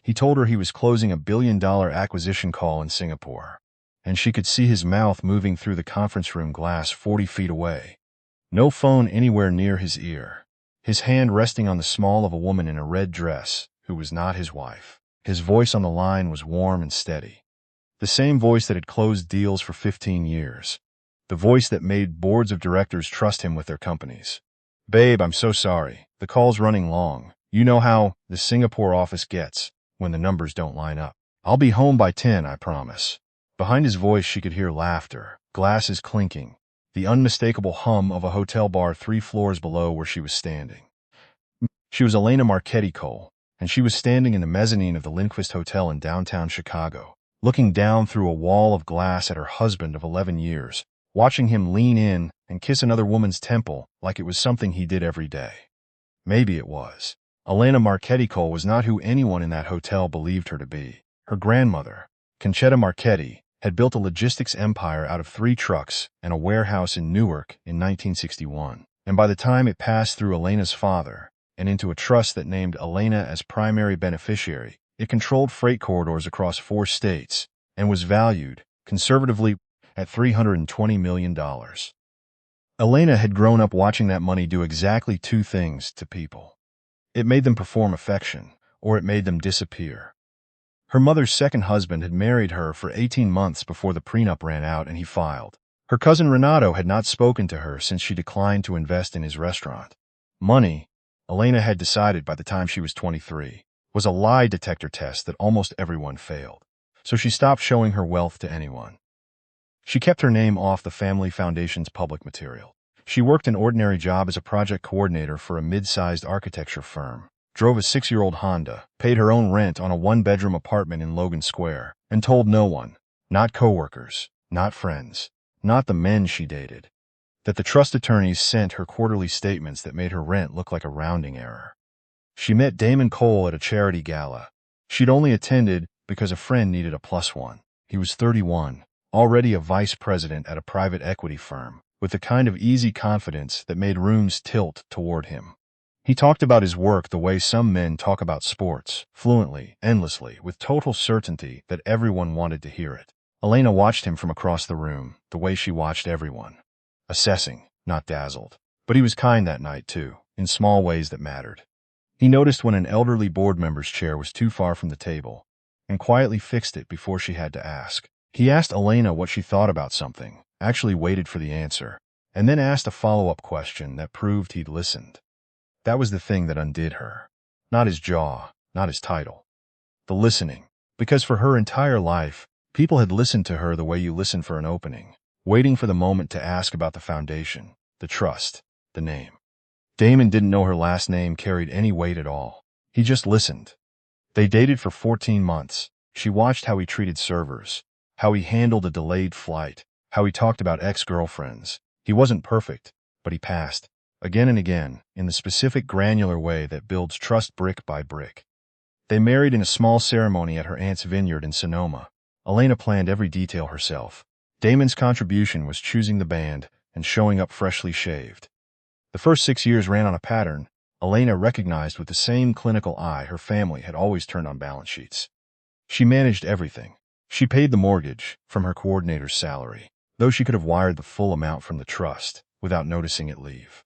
He told her he was closing $1 billion acquisition call in Singapore, and she could see his mouth moving through the conference room glass 40 feet away. No phone anywhere near his ear. His hand resting on the small of a woman in a red dress, who was not his wife. His voice on the line was warm and steady. The same voice that had closed deals for 15 years. The voice that made boards of directors trust him with their companies. "Babe, I'm so sorry. The call's running long. You know how the Singapore office gets when the numbers don't line up. I'll be home by 10, I promise." Behind his voice she could hear laughter, glasses clinking, the unmistakable hum of a hotel bar 3 floors below where she was standing. She was Elena Marchetti Cole, and she was standing in the mezzanine of the Lindquist Hotel in downtown Chicago, looking down through a wall of glass at her husband of 11 years, watching him lean in and kiss another woman's temple like it was something he did every day. Maybe it was. Elena Marchetti Cole was not who anyone in that hotel believed her to be. Her grandmother, Concetta Marchetti, had built a logistics empire out of 3 trucks and a warehouse in Newark in 1961. And by the time it passed through Elena's father and into a trust that named Elena as primary beneficiary, it controlled freight corridors across 4 states and was valued, conservatively, at $320 million. Elena had grown up watching that money do exactly 2 things to people. It made them perform affection, or it made them disappear. Her mother's second husband had married her for 18 months before the prenup ran out and he filed. Her cousin Renato had not spoken to her since she declined to invest in his restaurant. Money, Elena had decided by the time she was 23, was a lie detector test that almost everyone failed. So she stopped showing her wealth to anyone. She kept her name off the family foundation's public material. She worked an ordinary job as a project coordinator for a mid-sized architecture firm, drove a 6-year-old Honda, paid her own rent on a 1-bedroom apartment in Logan Square, and told no one, not coworkers, not friends, not the men she dated, that the trust attorneys sent her quarterly statements that made her rent look like a rounding error. She met Damon Cole at a charity gala. She'd only attended because a friend needed a +1. He was 31, already a vice president at a private equity firm, with the kind of easy confidence that made rooms tilt toward him. He talked about his work the way some men talk about sports, fluently, endlessly, with total certainty that everyone wanted to hear it. Elena watched him from across the room, the way she watched everyone. Assessing, not dazzled. But he was kind that night, too, in small ways that mattered. He noticed when an elderly board member's chair was too far from the table, and quietly fixed it before she had to ask. He asked Elena what she thought about something, actually waited for the answer, and then asked a follow-up question that proved he'd listened. That was the thing that undid her. Not his jaw, not his title. The listening. Because for her entire life, people had listened to her the way you listen for an opening, waiting for the moment to ask about the foundation, the trust, the name. Damon didn't know her last name carried any weight at all. He just listened. They dated for 14 months. She watched how he treated servers, how he handled a delayed flight, how he talked about ex-girlfriends. He wasn't perfect, but he passed. Again and again, in the specific granular way that builds trust brick by brick. They married in a small ceremony at her aunt's vineyard in Sonoma. Elena planned every detail herself. Damon's contribution was choosing the band and showing up freshly shaved. The first 6 years ran on a pattern Elena recognized with the same clinical eye her family had always turned on balance sheets. She managed everything. She paid the mortgage from her coordinator's salary, though she could have wired the full amount from the trust without noticing it leave.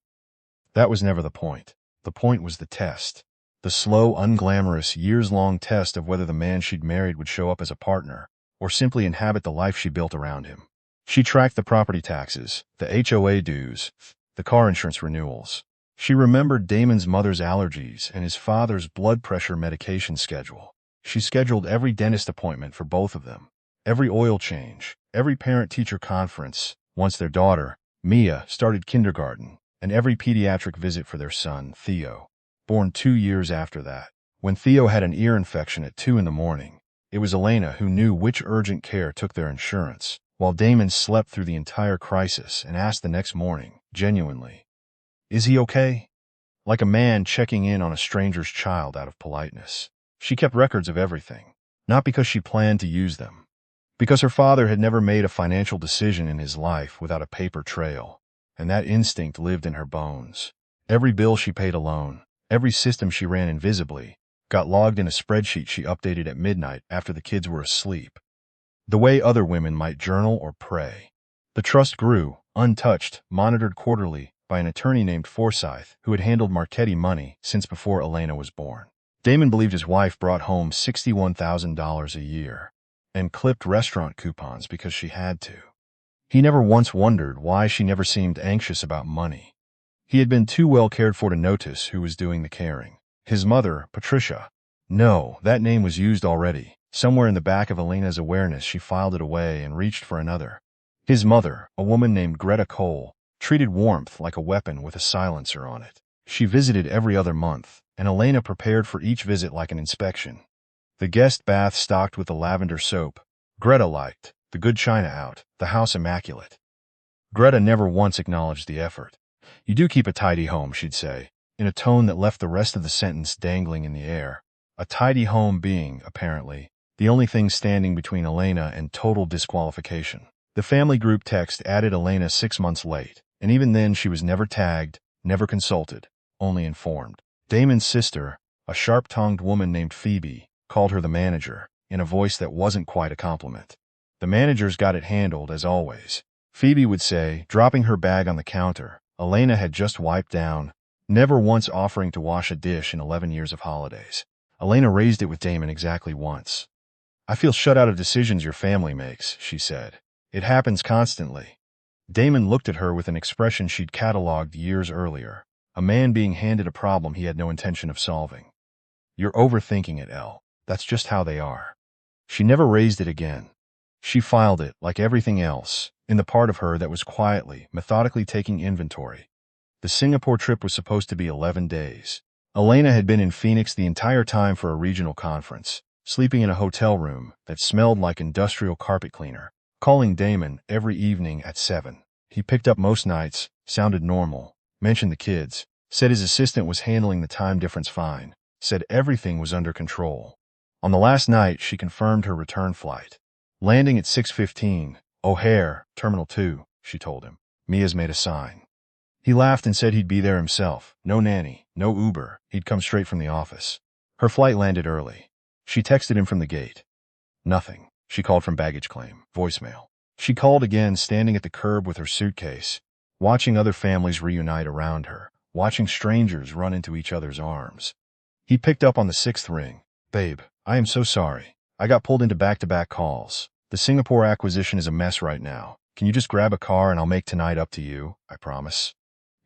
That was never the point. The point was the test. The slow, unglamorous, years-long test of whether the man she'd married would show up as a partner or simply inhabit the life she built around him. She tracked the property taxes, the HOA dues, the car insurance renewals. She remembered Damon's mother's allergies and his father's blood pressure medication schedule. She scheduled every dentist appointment for both of them, every oil change, every parent-teacher conference, once their daughter, Mia, started kindergarten, and every pediatric visit for their son, Theo, born 2 years after that. When Theo had an ear infection at 2 in the morning, it was Elena who knew which urgent care took their insurance, while Damon slept through the entire crisis and asked the next morning, genuinely, "Is he okay?" Like a man checking in on a stranger's child out of politeness. She kept records of everything, not because she planned to use them, because her father had never made a financial decision in his life without a paper trail, and that instinct lived in her bones. Every bill she paid alone, every system she ran invisibly, got logged in a spreadsheet she updated at midnight after the kids were asleep, the way other women might journal or pray. The trust grew, untouched, monitored quarterly by an attorney named Forsyth who had handled Marchetti money since before Elena was born. Damon believed his wife brought home $61,000 a year and clipped restaurant coupons because she had to. He never once wondered why she never seemed anxious about money. He had been too well cared for to notice who was doing the caring. His mother, Patricia. No, that name was used already. Somewhere in the back of Elena's awareness, she filed it away and reached for another. His mother, a woman named Greta Cole, treated warmth like a weapon with a silencer on it. She visited every other month, and Elena prepared for each visit like an inspection. The guest bath stocked with the lavender soap Greta liked, the good china out, the house immaculate. Greta never once acknowledged the effort. "You do keep a tidy home," she'd say, in a tone that left the rest of the sentence dangling in the air. A tidy home being, apparently, the only thing standing between Elena and total disqualification. The family group text added Elena 6 months late, and even then she was never tagged, never consulted, only informed. Damon's sister, a sharp-tongued woman named Phoebe, called her the manager, in a voice that wasn't quite a compliment. "The manager's got it handled, as always," Phoebe would say, dropping her bag on the counter. Elena had just wiped down, never once offering to wash a dish in 11 years of holidays. Elena raised it with Damon exactly once. "I feel shut out of decisions your family makes," she said. "It happens constantly." Damon looked at her with an expression she'd cataloged years earlier, a man being handed a problem he had no intention of solving. "You're overthinking it, Elle. That's just how they are." She never raised it again. She filed it, like everything else, in the part of her that was quietly, methodically taking inventory. The Singapore trip was supposed to be 11 days. Elena had been in Phoenix the entire time for a regional conference, sleeping in a hotel room that smelled like industrial carpet cleaner, calling Damon every evening at 7. He picked up most nights, sounded normal, mentioned the kids, said his assistant was handling the time difference fine, said everything was under control. On the last night, she confirmed her return flight. "Landing at 6:15, O'Hare, Terminal 2, she told him. "Mia's made a sign." He laughed and said he'd be there himself. No nanny, no Uber. He'd come straight from the office. Her flight landed early. She texted him from the gate. Nothing. She called from baggage claim. Voicemail. She called again, standing at the curb with her suitcase, watching other families reunite around her, watching strangers run into each other's arms. He picked up on the 6th ring. "Babe, I am so sorry. I got pulled into back-to-back calls. The Singapore acquisition is a mess right now. Can you just grab a car and I'll make tonight up to you? I promise."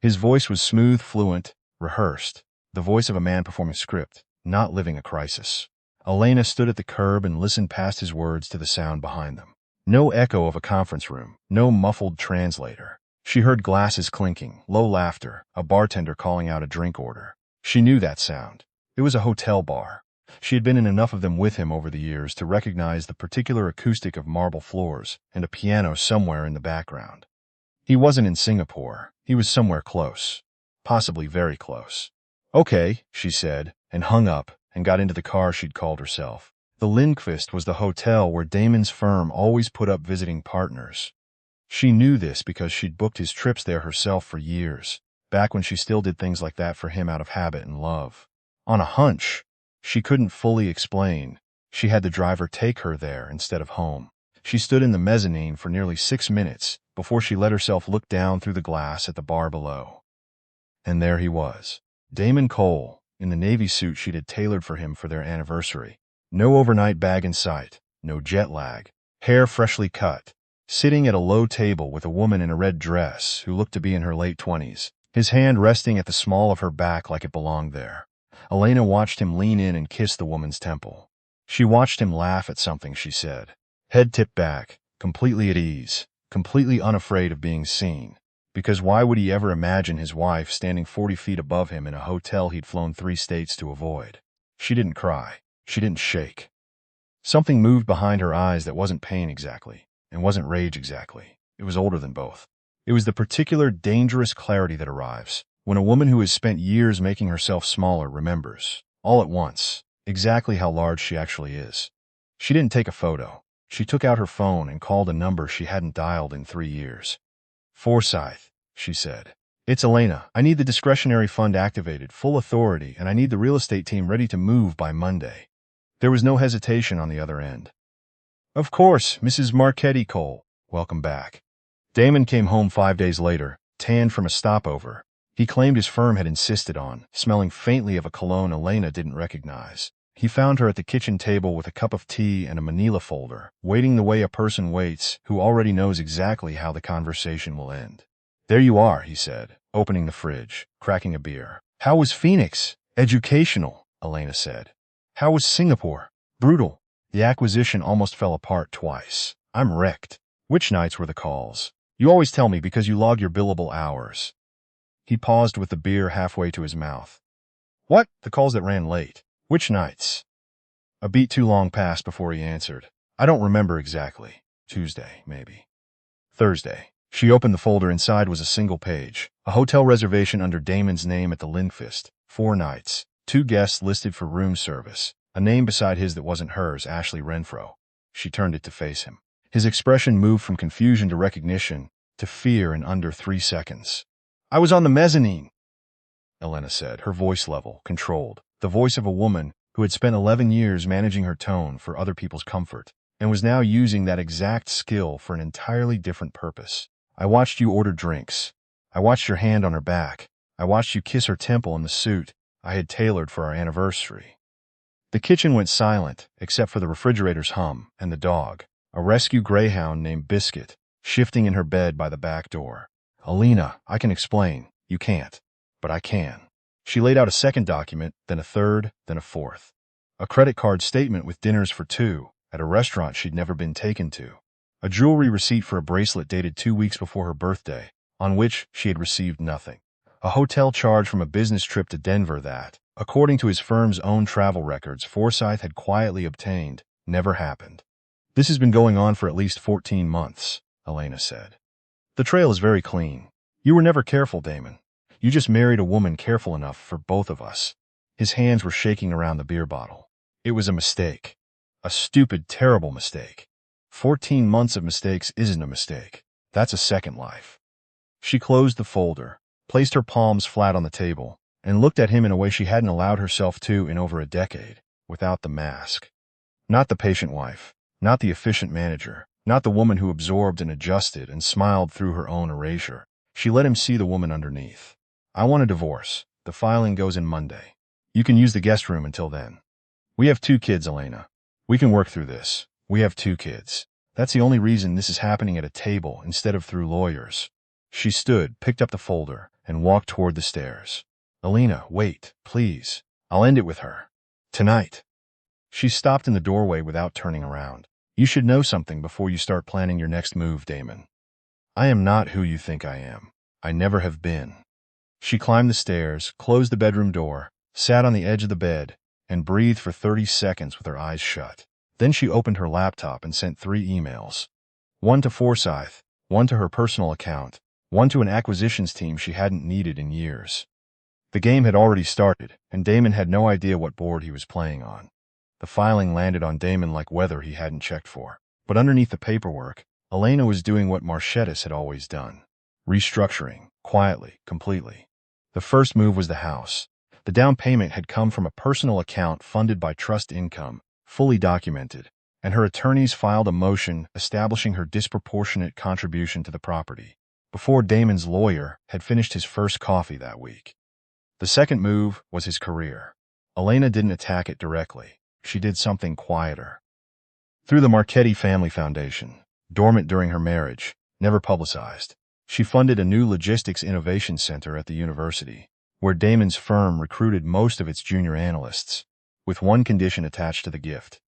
His voice was smooth, fluent, rehearsed, the voice of a man performing script, not living a crisis. Elena stood at the curb and listened past his words to the sound behind them. No echo of a conference room, no muffled translator. She heard glasses clinking, low laughter, a bartender calling out a drink order. She knew that sound. It was a hotel bar. She had been in enough of them with him over the years to recognize the particular acoustic of marble floors and a piano somewhere in the background. He wasn't in Singapore. He was somewhere close. Possibly very close. "Okay," she said, and hung up, and got into the car she'd called herself. The Lindqvist was the hotel where Damon's firm always put up visiting partners. She knew this because she'd booked his trips there herself for years, back when she still did things like that for him out of habit and love. On a hunch. She couldn't fully explain. She had the driver take her there instead of home. She stood in the mezzanine for nearly 6 minutes before she let herself look down through the glass at the bar below. And there he was. Damon Cole, in the navy suit she'd had tailored for him for their anniversary. No overnight bag in sight, no jet lag, hair freshly cut, sitting at a low table with a woman in a red dress who looked to be in her late 20s, his hand resting at the small of her back like it belonged there. Elena watched him lean in and kiss the woman's temple. She watched him laugh at something she said. Head tipped back, completely at ease, completely unafraid of being seen. Because why would he ever imagine his wife standing 40 feet above him in a hotel he'd flown 3 states to avoid? She didn't cry. She didn't shake. Something moved behind her eyes that wasn't pain exactly, and wasn't rage exactly. It was older than both. It was the particular dangerous clarity that arrives when a woman who has spent years making herself smaller remembers, all at once, exactly how large she actually is. She didn't take a photo. She took out her phone and called a number she hadn't dialed in 3 years. "Forsyth," she said. It's Elena. I need the discretionary fund activated, full authority, and I need the real estate team ready to move by Monday. There was no hesitation on the other end. Of course, Mrs. Marchetti Cole. Welcome back. Damon came home 5 days later, tanned from a stopover. He claimed his firm had insisted on, smelling faintly of a cologne Elena didn't recognize. He found her at the kitchen table with a cup of tea and a manila folder, waiting the way a person waits who already knows exactly how the conversation will end. There you are, he said, opening the fridge, cracking a beer. How was Phoenix? Educational, Elena said. How was Singapore? Brutal. The acquisition almost fell apart twice. I'm wrecked. Which nights were the calls? You always tell me because you log your billable hours. He paused with the beer halfway to his mouth. What? The calls that ran late. Which nights? A beat too long passed before he answered. I don't remember exactly. Tuesday, maybe. Thursday. She opened the folder. Inside was a single page. A hotel reservation under Damon's name at the Lindquist. 4 nights. 2 guests listed for room service. A name beside his that wasn't hers, Ashley Renfro. She turned it to face him. His expression moved from confusion to recognition to fear in under 3 seconds. I was on the mezzanine, Elena said, her voice level, controlled. The voice of a woman who had spent 11 years managing her tone for other people's comfort and was now using that exact skill for an entirely different purpose. I watched you order drinks. I watched your hand on her back. I watched you kiss her temple in the suit I had tailored for our anniversary. The kitchen went silent, except for the refrigerator's hum and the dog, a rescue greyhound named Biscuit, shifting in her bed by the back door. Alina, I can explain. You can't. But I can. She laid out a second document, then a third, then a fourth. A credit card statement with dinners for 2 at a restaurant she'd never been taken to. A jewelry receipt for a bracelet dated 2 weeks before her birthday, on which she had received nothing. A hotel charge from a business trip to Denver that, according to his firm's own travel records Forsyth had quietly obtained, never happened. This has been going on for at least 14 months, Elena said. The trail is very clean. You were never careful, Damon. You just married a woman careful enough for both of us. His hands were shaking around the beer bottle. It was a mistake. A stupid, terrible mistake. 14 months of mistakes isn't a mistake. That's a second life. She closed the folder, placed her palms flat on the table, and looked at him in a way she hadn't allowed herself to in over a decade, without the mask. Not the patient wife, not the efficient manager, not the woman who absorbed and adjusted and smiled through her own erasure. She let him see the woman underneath. I want a divorce. The filing goes in Monday. You can use the guest room until then. We have 2 kids, Elena. We can work through this. We have 2 kids. That's the only reason this is happening at a table instead of through lawyers. She stood, picked up the folder, and walked toward the stairs. Elena, wait, please. I'll end it with her. Tonight. She stopped in the doorway without turning around. You should know something before you start planning your next move, Damon. I am not who you think I am. I never have been. She climbed the stairs, closed the bedroom door, sat on the edge of the bed, and breathed for 30 seconds with her eyes shut. Then she opened her laptop and sent 3 emails. 1 to Forsyth, 1 to her personal account, 1 to an acquisitions team she hadn't needed in years. The game had already started, and Damon had no idea what board he was playing on. The filing landed on Damon like weather he hadn't checked for. But underneath the paperwork, Elena was doing what Marchettis had always done. Restructuring, quietly, completely. The first move was the house. The down payment had come from a personal account funded by trust income, fully documented, and her attorneys filed a motion establishing her disproportionate contribution to the property, before Damon's lawyer had finished his first coffee that week. The second move was his career. Elena didn't attack it directly. She did something quieter. Through the Marchetti Family Foundation, dormant during her marriage, never publicized, she funded a new logistics innovation center at the university, where Damon's firm recruited most of its junior analysts, with one condition attached to the gift.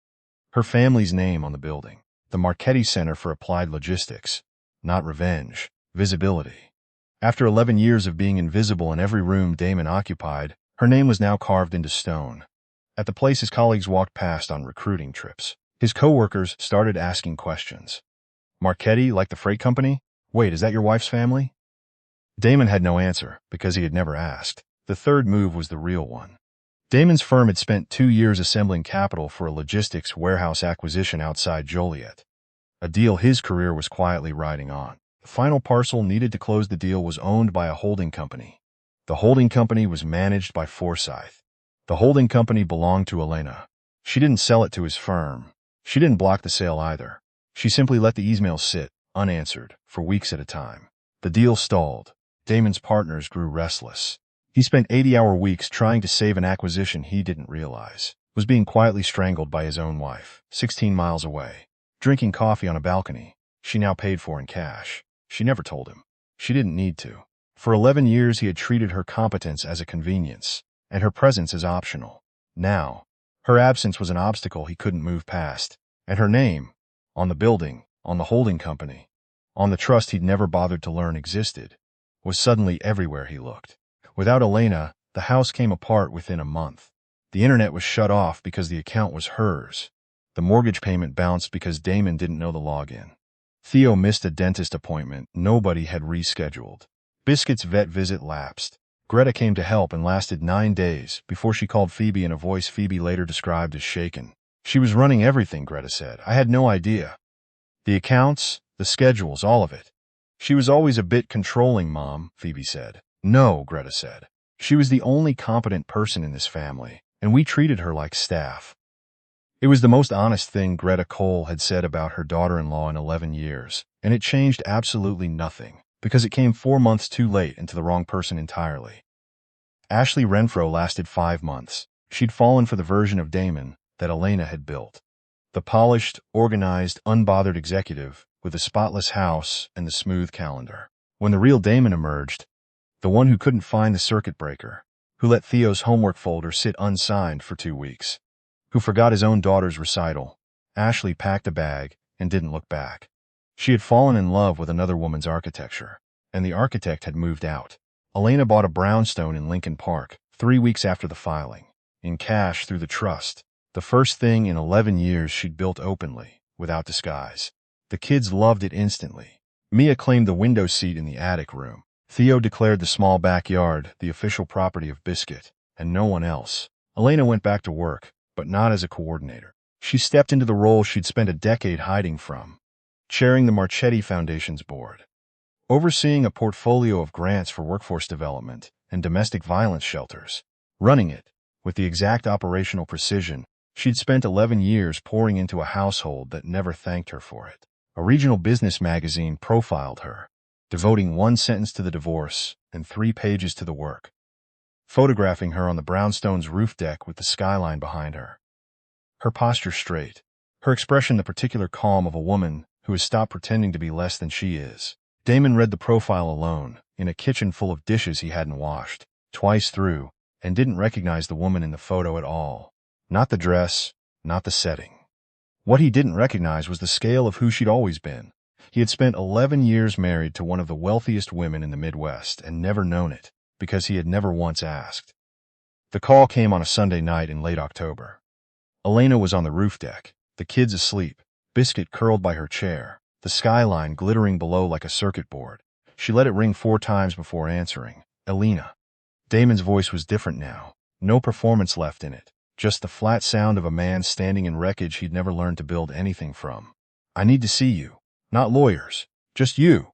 Her family's name on the building, the Marchetti Center for Applied Logistics, not revenge, visibility. After 11 years of being invisible in every room Damon occupied, her name was now carved into stone. At the place his colleagues walked past on recruiting trips, his coworkers started asking questions. Marchetti, like the freight company? Wait, is that your wife's family? Damon had no answer, because he had never asked. The third move was the real one. Damon's firm had spent 2 years assembling capital for a logistics warehouse acquisition outside Joliet, a deal his career was quietly riding on. The final parcel needed to close the deal was owned by a holding company. The holding company was managed by Forsyth. The holding company belonged to Elena. She didn't sell it to his firm. She didn't block the sale either. She simply let the emails sit, unanswered, for weeks at a time. The deal stalled. Damon's partners grew restless. He spent 80-hour weeks trying to save an acquisition he didn't realize was being quietly strangled by his own wife, 16 miles away, drinking coffee on a balcony she now paid for in cash. She never told him. She didn't need to. For 11 years he had treated her competence as a convenience, and her presence as optional. Now, her absence was an obstacle he couldn't move past, and her name, on the building, on the holding company, on the trust he'd never bothered to learn existed, was suddenly everywhere he looked. Without Elena, the house came apart within a month. The internet was shut off because the account was hers. The mortgage payment bounced because Damon didn't know the login. Theo missed a dentist appointment nobody had rescheduled. Biscuit's vet visit lapsed. Greta came to help and lasted 9 days before she called Phoebe in a voice Phoebe later described as shaken. She was running everything, Greta said. I had no idea. The accounts, the schedules, all of it. She was always a bit controlling, Mom, Phoebe said. No, Greta said. She was the only competent person in this family, and we treated her like staff. It was the most honest thing Greta Cole had said about her daughter-in-law in 11 years, and it changed absolutely nothing, because it came 4 months too late and to the wrong person entirely. Ashley Renfro lasted 5 months. She'd fallen for the version of Damon that Elena had built. The polished, organized, unbothered executive with the spotless house and the smooth calendar. When the real Damon emerged, the one who couldn't find the circuit breaker, who let Theo's homework folder sit unsigned for 2 weeks, who forgot his own daughter's recital, Ashley packed a bag and didn't look back. She had fallen in love with another woman's architecture, and the architect had moved out. Elena bought a brownstone in Lincoln Park 3 weeks after the filing, in cash through the trust, the first thing in 11 years she'd built openly, without disguise. The kids loved it instantly. Mia claimed the window seat in the attic room. Theo declared the small backyard the official property of Biscuit, and no one else. Elena went back to work, but not as a coordinator. She stepped into the role she'd spent a decade hiding from, chairing the Marchetti Foundation's board, overseeing a portfolio of grants for workforce development and domestic violence shelters, running it with the exact operational precision she'd spent 11 years pouring into a household that never thanked her for it. A regional business magazine profiled her, devoting 1 sentence to the divorce and 3 pages to the work, photographing her on the brownstone's roof deck with the skyline behind her. Her posture straight, her expression the particular calm of a woman who has stopped pretending to be less than she is. Damon read the profile alone, in a kitchen full of dishes he hadn't washed, twice through, and didn't recognize the woman in the photo at all. Not the dress, not the setting. What he didn't recognize was the scale of who she'd always been. He had spent 11 years married to one of the wealthiest women in the Midwest and never known it, because he had never once asked. The call came on a Sunday night in late October. Elena was on the roof deck, the kids asleep, Biscuit curled by her chair, the skyline glittering below like a circuit board. She let it ring 4 times before answering. Elena. Damon's voice was different now. No performance left in it, just the flat sound of a man standing in wreckage he'd never learned to build anything from. I need to see you. Not lawyers. Just you.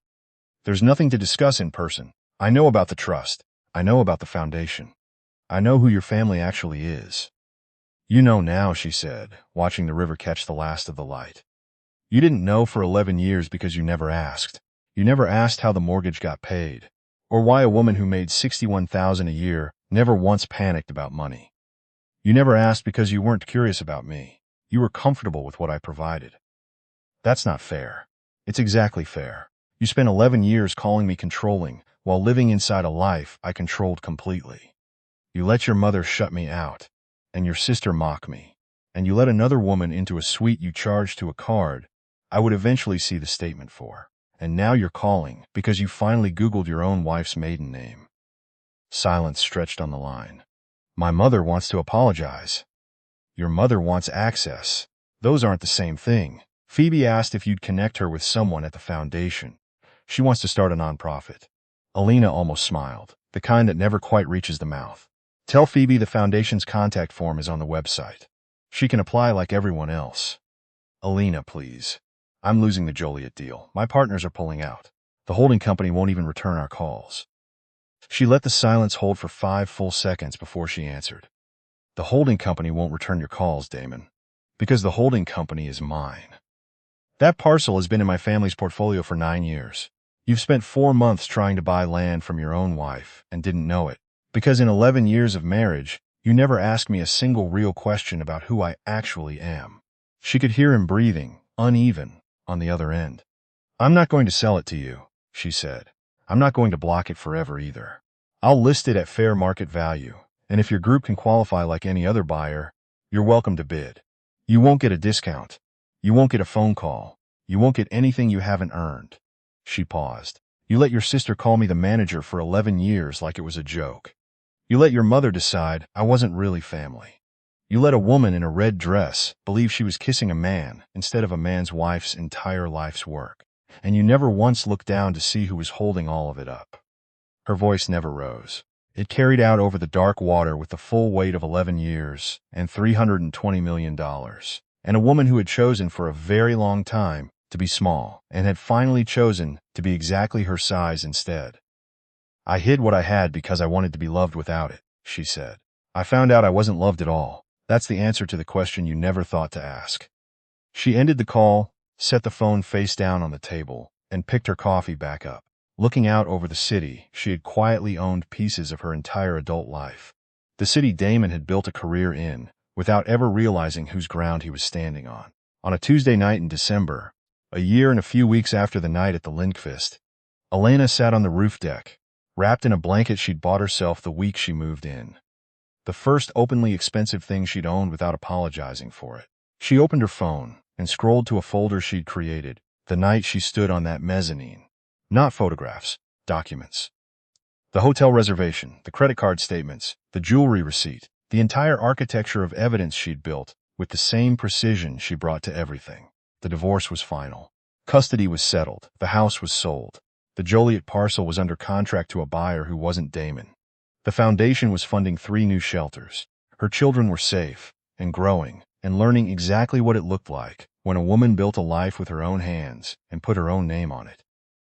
There's nothing to discuss in person. I know about the trust. I know about the foundation. I know who your family actually is. You know now, she said, watching the river catch the last of the light. You didn't know for 11 years because you never asked. You never asked how the mortgage got paid, or why a woman who made $61,000 a year never once panicked about money. You never asked because you weren't curious about me. You were comfortable with what I provided. That's not fair. It's exactly fair. You spent 11 years calling me controlling while living inside a life I controlled completely. You let your mother shut me out, and your sister mock me, and you let another woman into a suite you charged to a card I would eventually see the statement for. And now you're calling because you finally Googled your own wife's maiden name. Silence stretched on the line. My mother wants to apologize. Your mother wants access. Those aren't the same thing. Phoebe asked if you'd connect her with someone at the foundation. She wants to start a nonprofit. Elena almost smiled, the kind that never quite reaches the mouth. Tell Phoebe the foundation's contact form is on the website. She can apply like everyone else. Elena, please. I'm losing the Joliet deal. My partners are pulling out. The holding company won't even return our calls." She let the silence hold for 5 full seconds before she answered. "The holding company won't return your calls, Damon, because the holding company is mine. That parcel has been in my family's portfolio for 9 years. You've spent 4 months trying to buy land from your own wife and didn't know it, because in 11 years of marriage, you never asked me a single real question about who I actually am." She could hear him breathing, uneven, on the other end. "I'm not going to sell it to you," she said. "I'm not going to block it forever either. I'll list it at fair market value, and if your group can qualify like any other buyer, you're welcome to bid. You won't get a discount. You won't get a phone call. You won't get anything you haven't earned." She paused. "You let your sister call me the manager for 11 years like it was a joke. You let your mother decide I wasn't really family. You let a woman in a red dress believe she was kissing a man instead of a man's wife's entire life's work. And you never once looked down to see who was holding all of it up." Her voice never rose. It carried out over the dark water with the full weight of 11 years and $320 million. And a woman who had chosen for a very long time to be small and had finally chosen to be exactly her size instead. "I hid what I had because I wanted to be loved without it," she said. "I found out I wasn't loved at all. That's the answer to the question you never thought to ask." She ended the call, set the phone face down on the table, and picked her coffee back up. Looking out over the city she had quietly owned pieces of her entire adult life. The city Damon had built a career in, without ever realizing whose ground he was standing on. On a Tuesday night in December, a year and a few weeks after the night at the Lindqvist, Elena sat on the roof deck, wrapped in a blanket she'd bought herself the week she moved in. The first openly expensive thing she'd owned without apologizing for it. She opened her phone and scrolled to a folder she'd created the night she stood on that mezzanine. Not photographs, documents. The hotel reservation, the credit card statements, the jewelry receipt, the entire architecture of evidence she'd built with the same precision she brought to everything. The divorce was final. Custody was settled. The house was sold. The Joliet parcel was under contract to a buyer who wasn't Damon. The foundation was funding 3 new shelters. Her children were safe and growing and learning exactly what it looked like when a woman built a life with her own hands and put her own name on it.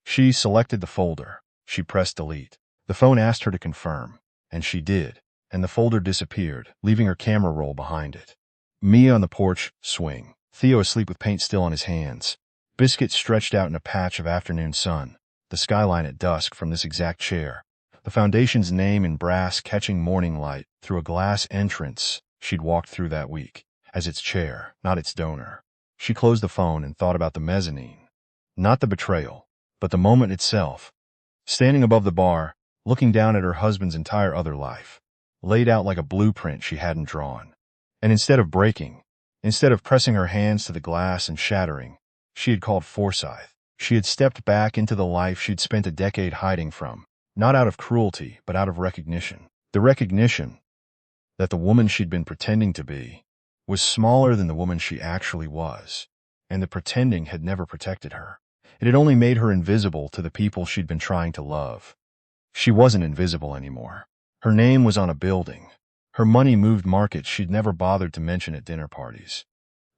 She selected the folder. She pressed delete. The phone asked her to confirm, and she did, and the folder disappeared, leaving her camera roll behind it. Mia on the porch swing. Theo asleep with paint still on his hands. Biscuit stretched out in a patch of afternoon sun. The skyline at dusk from this exact chair. The foundation's name in brass catching morning light through a glass entrance she'd walked through that week, as its chair, not its donor. She closed the phone and thought about the mezzanine. Not the betrayal, but the moment itself. Standing above the bar, looking down at her husband's entire other life, laid out like a blueprint she hadn't drawn. And instead of breaking, instead of pressing her hands to the glass and shattering, she had called Forsyth. She had stepped back into the life she'd spent a decade hiding from. Not out of cruelty, but out of recognition. The recognition that the woman she'd been pretending to be was smaller than the woman she actually was, and the pretending had never protected her. It had only made her invisible to the people she'd been trying to love. She wasn't invisible anymore. Her name was on a building. Her money moved markets she'd never bothered to mention at dinner parties.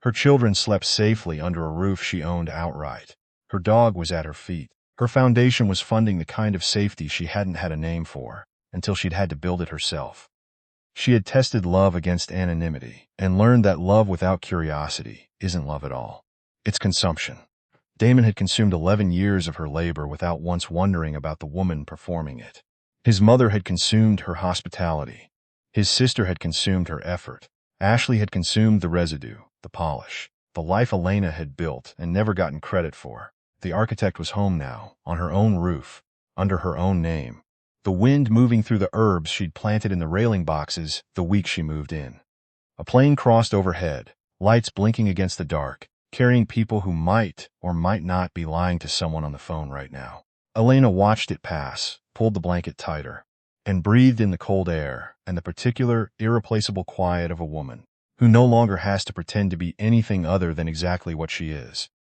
Her children slept safely under a roof she owned outright. Her dog was at her feet. Her foundation was funding the kind of safety she hadn't had a name for, until she'd had to build it herself. She had tested love against anonymity, and learned that love without curiosity isn't love at all. It's consumption. Damon had consumed 11 years of her labor without once wondering about the woman performing it. His mother had consumed her hospitality. His sister had consumed her effort. Ashley had consumed the residue, the polish, the life Elena had built and never gotten credit for. The architect was home now, on her own roof, under her own name. The wind moving through the herbs she'd planted in the railing boxes the week she moved in. A plane crossed overhead, lights blinking against the dark, carrying people who might or might not be lying to someone on the phone right now. Elena watched it pass, pulled the blanket tighter, and breathed in the cold air and the particular, irreplaceable quiet of a woman who no longer has to pretend to be anything other than exactly what she is.